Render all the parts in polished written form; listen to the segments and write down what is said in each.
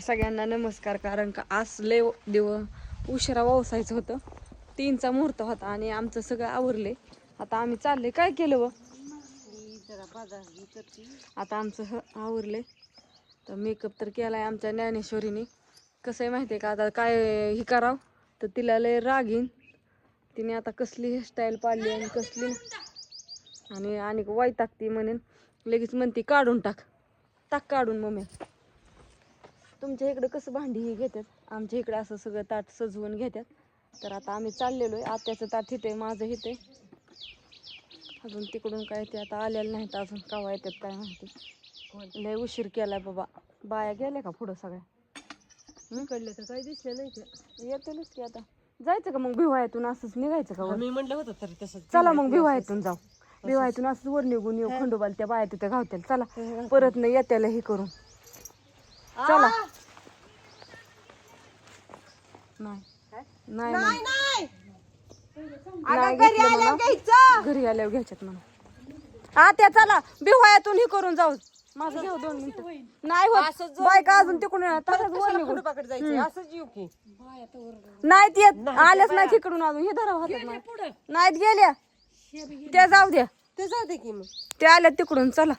सगळ्यांना नमस्कार. कारण का आज लय उशिरा वसायचं होतं. 3चा मुहूर्त होता आणि आमचं सगळं आवरले. आता आम्ही चालले. काय केलं व आता आमचं आवरले. तर मेकअप तर केलाय आमच्या ज्ञानेश्वरीने. कसं आहे माहिती आहे का, आता काय हे करावं तर तिला लय राग येईन. तिने आता कसली हेअरस्टाईल पाडली आणि कसली आणि वैतागती म्हणेन. लगेच म्हणते काढून टाक काढून मम्मी. तुमच्या इकडे कसं भांडी हे घेतात, आमच्या इकडे असं सगळं ताट सजवून घेतात. तर आता आम्ही चाललेलो आहे. आत्याचं ताट हिते, माझं हिते. अजून तिकडून काय ते आता आलेलं नाहीत अजून. केव्हा येतात काय माहिती. लय उशीर केलाय बाबा. बाया गेल्या का पुढं सगळ्या कडले तर काही दिसले नाही ते. येतीलच की. आता जायचं का मग भिवायातून असंच निघायचं का? मी म्हटलं होतं तर तसं. चला मग भिवायातून जाऊ. भिवायातून असंच वर निघून येऊ. खंडोबाला त्या बाया तिथे घावतील. चला परत नाही येत्याला हे करून. चला. नाही घरी आल्यावर घ्यायच्यात म्हणा. त्या चला भिवायातून हे करून जाऊ. माझं घेऊ 2 मिनिटं. नाही होत बायका अजून तिकडून तसंच वर निघून जायचं असंच येऊ की. नाहीत येत. आल्याच नाही तिकडून अजून. हे धराव हातात. नाहीत गेल्या त्या जाऊ द्या. ते जाऊ दे की मग. ते आल्या तिकडून. चला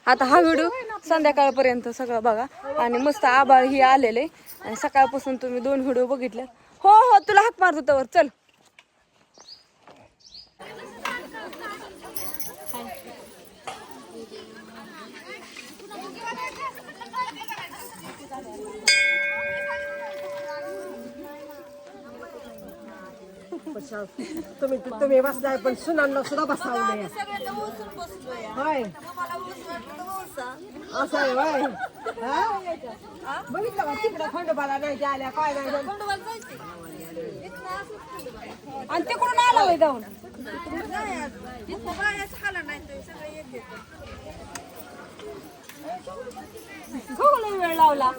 आता हा व्हिडिओ संध्याकाळपर्यंत सगळं बघा. आणि मस्त आबाळ ही आलेले. आणि सकाळपासून तुम्ही 2 व्हिडिओ बघितले. हो तुला हाक मारतो तवर. चल तुम्ही बसलाय पण सुनांना सुद्धा बसावलंय. होय असं आहे होय. बघितलं का तिकडं खंडोबाला नाही आल्या काय नाही. आणि तिकडून आला होय जाऊन. वेळ लावला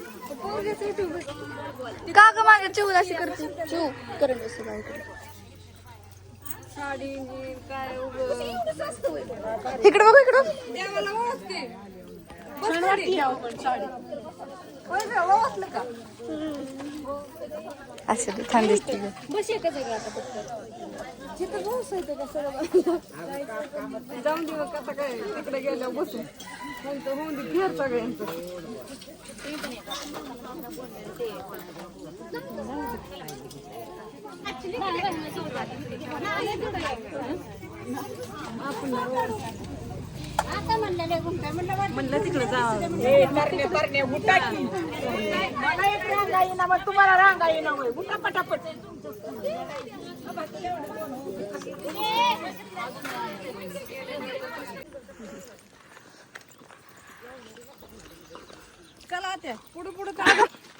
का ग मागे चिव अशी करते. चिव करत असते बायकडे. साडी काय इकडे बघ इकडं. असं छान दिसते. जाऊन दे मग. आता काय तिकडे गेल्यावर बसू. होऊन दे फिर सगळ्यांचं. म्हणलं तिकडे जा. तुम्हाला रांगा येईना उठा पटापट. चला त्या पुढे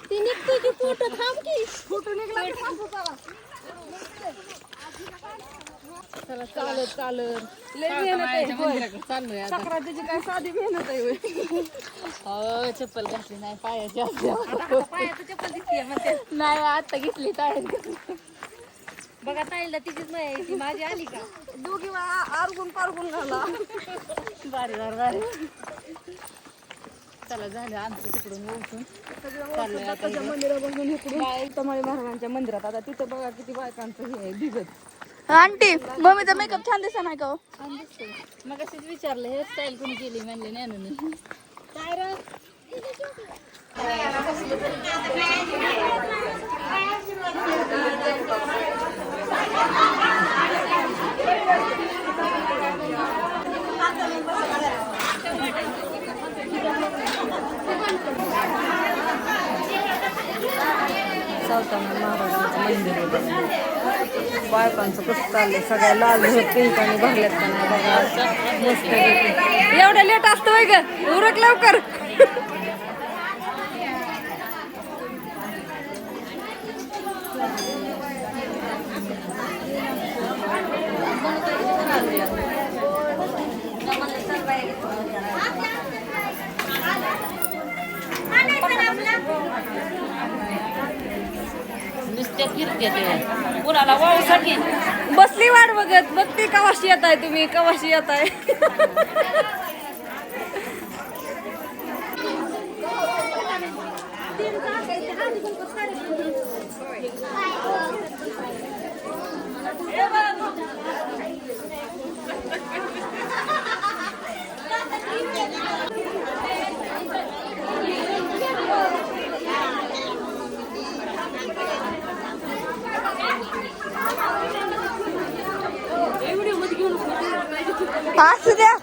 ती निघते की फोटो थांब की. फोटो निघला की सांगतो. चला चालत लय मेहनत आहे. सक्रातीची काय साधी मेहनत आहे. हो चप्पल घातली नाही पायाची. नाही आता घेतली टाळ्यात. बघा ताईला तिचीच नाही माझी आली का. दोघी आरगून पारगून घाला. बारी चला झालं आमचं तिकडून उठून दत्ताच्या मंदिरापासून इकडून तमाळी महाराजांच्या मंदिरात. आता तिथं बघा किती बायकांचं हे आहे भिजत. आंटी मम्मीचा मेकअप छान दिसत नाही का हो. छान दिसते. मग अशीच विचारलं हेअरस्टाईल कोणी केली म्हणले नॅनूने. काय रे सावताना महाराजांचं मंदिर आहे. बायकांचं कसं चाललंय. सगळ्या लाल पिंकाने भरल्यात का नाही बघा. मस्त एवढं लेट असतं वय ग. उरक लवकर. नुसत्या फिरते ते कुणाला वाळूसाठी बसली वाट बघत. बघते कवाशी येत आहे तुम्ही. कवाशी येत आहे. असू द्या.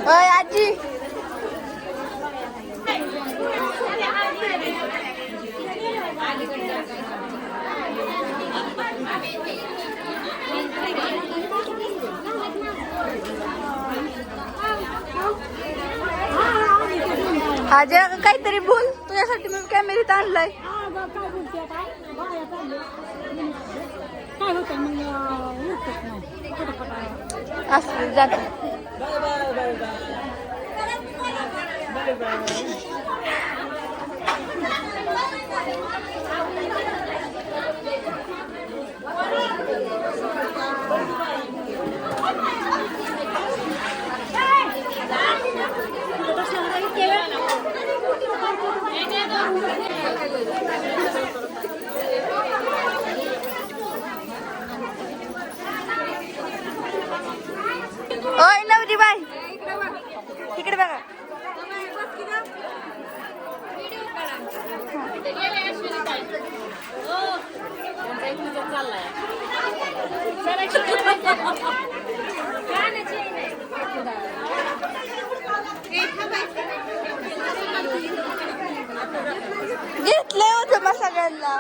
ओय आजी. आजी अगं काहीतरी बोल, तुझ्यासाठी मी कॅमेऱ्यात आणलाय. असं जात. ओय नवरी बाय इकडे बघा. घेतलंय होतं मग सगळ्यांना.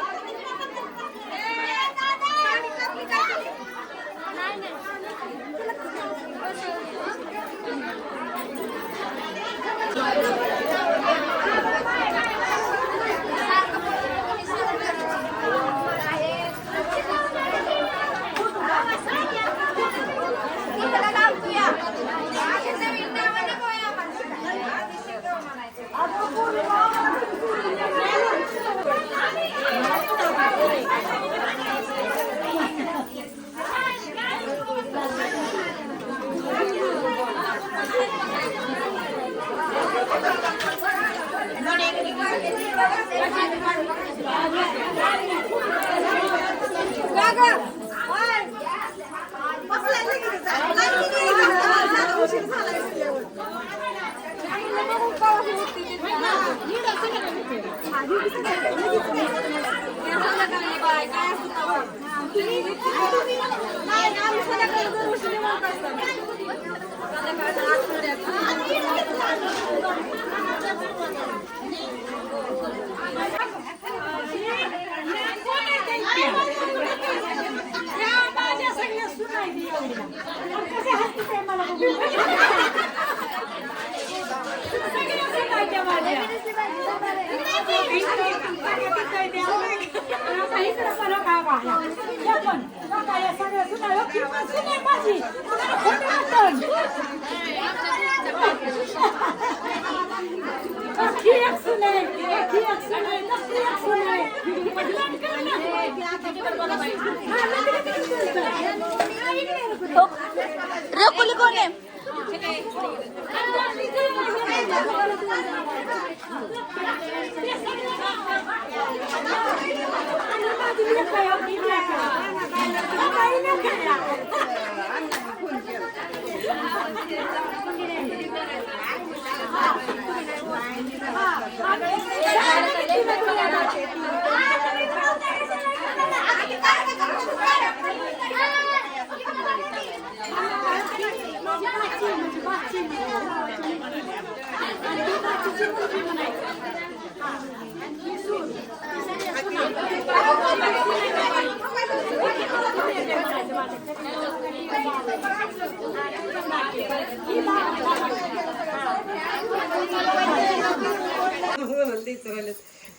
रेकुली कोण आहे?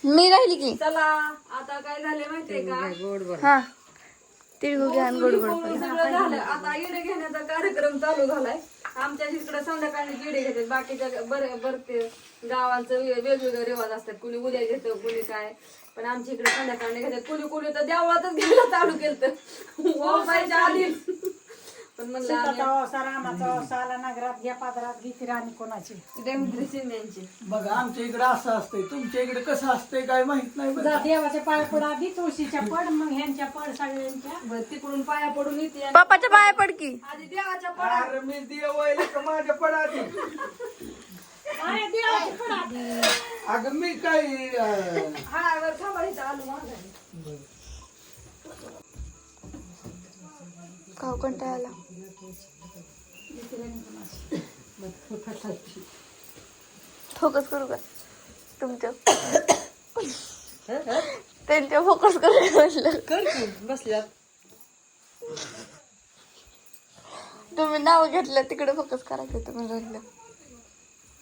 मी राहिली की. चला आता काय झाले माहितीये का? हा तिळगुळ घ्या आणि गोड गोड सगळं झालं. आता येणे घेण्याचा कार्यक्रम चालू झालाय आमच्या इकडे संध्याकाळी गिडे घेतात, बाकीच्या बरते गावांचं वेगवेगळे रिवाज असतात, कुणी उद्या घेतं कुणी काय, पण आमच्या इकडे संध्याकाळी घेतात. कुणी तर देवळातच घ्यायला चालू केलं वापायच्या आधीच. पण म्हणलं देवेंद्र शिंदेची बघा आमच्या इकडे असं असतंय, तुमच्या इकडे कसं असतंय काय माहित नाही बरं का? देवाच्या पाय पड आधी तुळशीच्या पड मग ह्यांच्या पड सगळ्यांच्या बरं, तिकडून पाया पडून येते आणि बापाच्या पाया पड की. आधी देवाच्या पडा. अरे मी देव आहे का माझ्या पडादी? अरे देवाच्या पड आधी. अगं मी काय हा वर थांबा, इथं आलो माघारी. का कंटाळा आला. फोकस करू का तुमच्या त्यांच्या फोकस करू म्हटलं. कर की बसल्यात. तुम्ही नाव घेतलं तिकडे फोकस करायचं तुम्ही म्हटलं.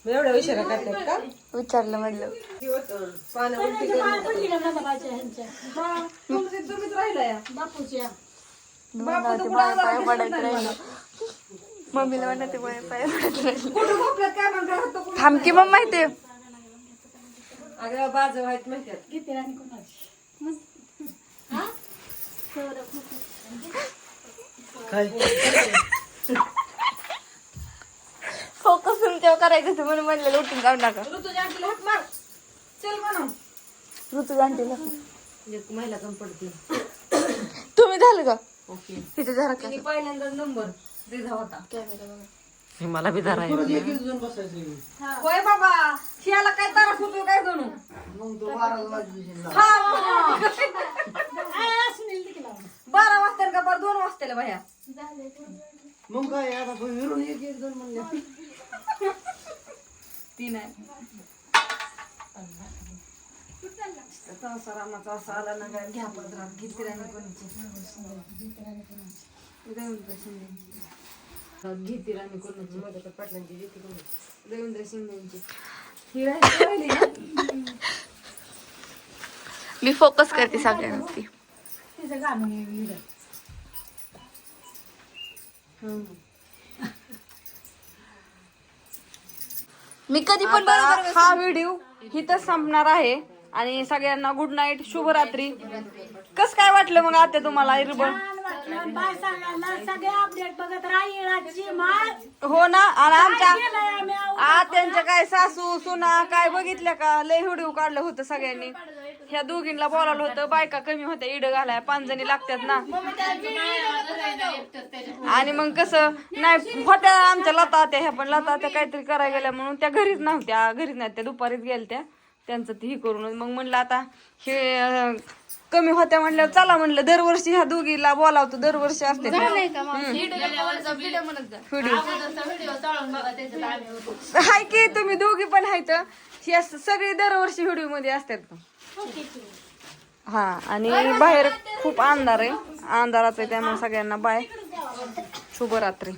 एवढ्या उशिरा करतात का? विचारलं म्हटलं. पाण्या उलटी करून. तुम्हीच राहिला या बापूच्या म्हणावं पाय पडायचं राहिलं. मम्मीला म्हणते पाय पडायचं राहिलं. कुठं झोपल्यात काय म्हणतात? थांब की मग माहितीये. अगं बाजू आहेत माहितीये. किती राणी कोणाची काय फोकस तुमच्यावर करायचं होतं म्हणून म्हणलेलं उठून काढून टाका. ऋतूच्या आंटीला हात मार. चल म्हणून. ऋतू जाणतील एक महिला कम पडते. तुम्ही झालं का ओके. तिथे जरा का तिने पहिल्यांदा नंबर दिला होता. कॅमेरा बघा. मला बी परत एक जण बसायचं होय बाबा, शियाला काय त्रास होतो काय जणू. मग तो 12 वाजता हा. सुनील देखील लावून. 12 वाजता का बरं 2 वाजता बाया. मग काय आता फिरून एक जण म्हणले ती नाही. रामाचा असा आला ना काय घ्या पदरात घेतली नाही कोणाची. देवेंद्र शिंदेची घेती राणी कोणाची. मध्ये पाटलांची घेती कोणाची. देवेंद्र शिंदेची ही राहिली ना. मी फोकस करते सगळ्यांवरती. तिचं गाणं नाही मी कधी पण आता हा व्हिडिओ इथं संपणार आहे आणि सगळ्यांना गुड नाईट, शुभरात्री. कस काय वाटलं मग आता तुम्हाला इरबन? बाय सगळ्यांना सगळे अपडेट बघत राहील माळ हो ना. आणि आमच्या केलंय आम्ही त्यांच्या काय सासू सुना काय बघितल्या का? लय व्हिडिओ काढलं होतं सगळ्यांनी. ह्या दोघींना बोलावलं होतं. बायका कमी होत्या, इड घालाय 5 जणी लागतात ना. आणि मग कसं नाही होत्या आमच्या लता त्या, ह्या पण लता त्या काहीतरी करायला गेल्या म्हणून त्या घरीच नव्हत्या. घरीच नाही त्या, दुपारीच गेल्या त्यांचं ती ही करून. मग म्हणलं आता हे कमी होत्या म्हणल्यावर चला म्हणलं दरवर्षी ह्या दोघीला बोलावतो. दरवर्षी असते हाय की तुम्ही दोघी पण आहेत. ह्या सगळी दरवर्षी व्हिडिओ मध्ये असतात का? हा. आणि बाहेर खूप अंधार आहे, अंधाराच आहे, त्यामुळे सगळ्यांना बाय, शुभरात्री.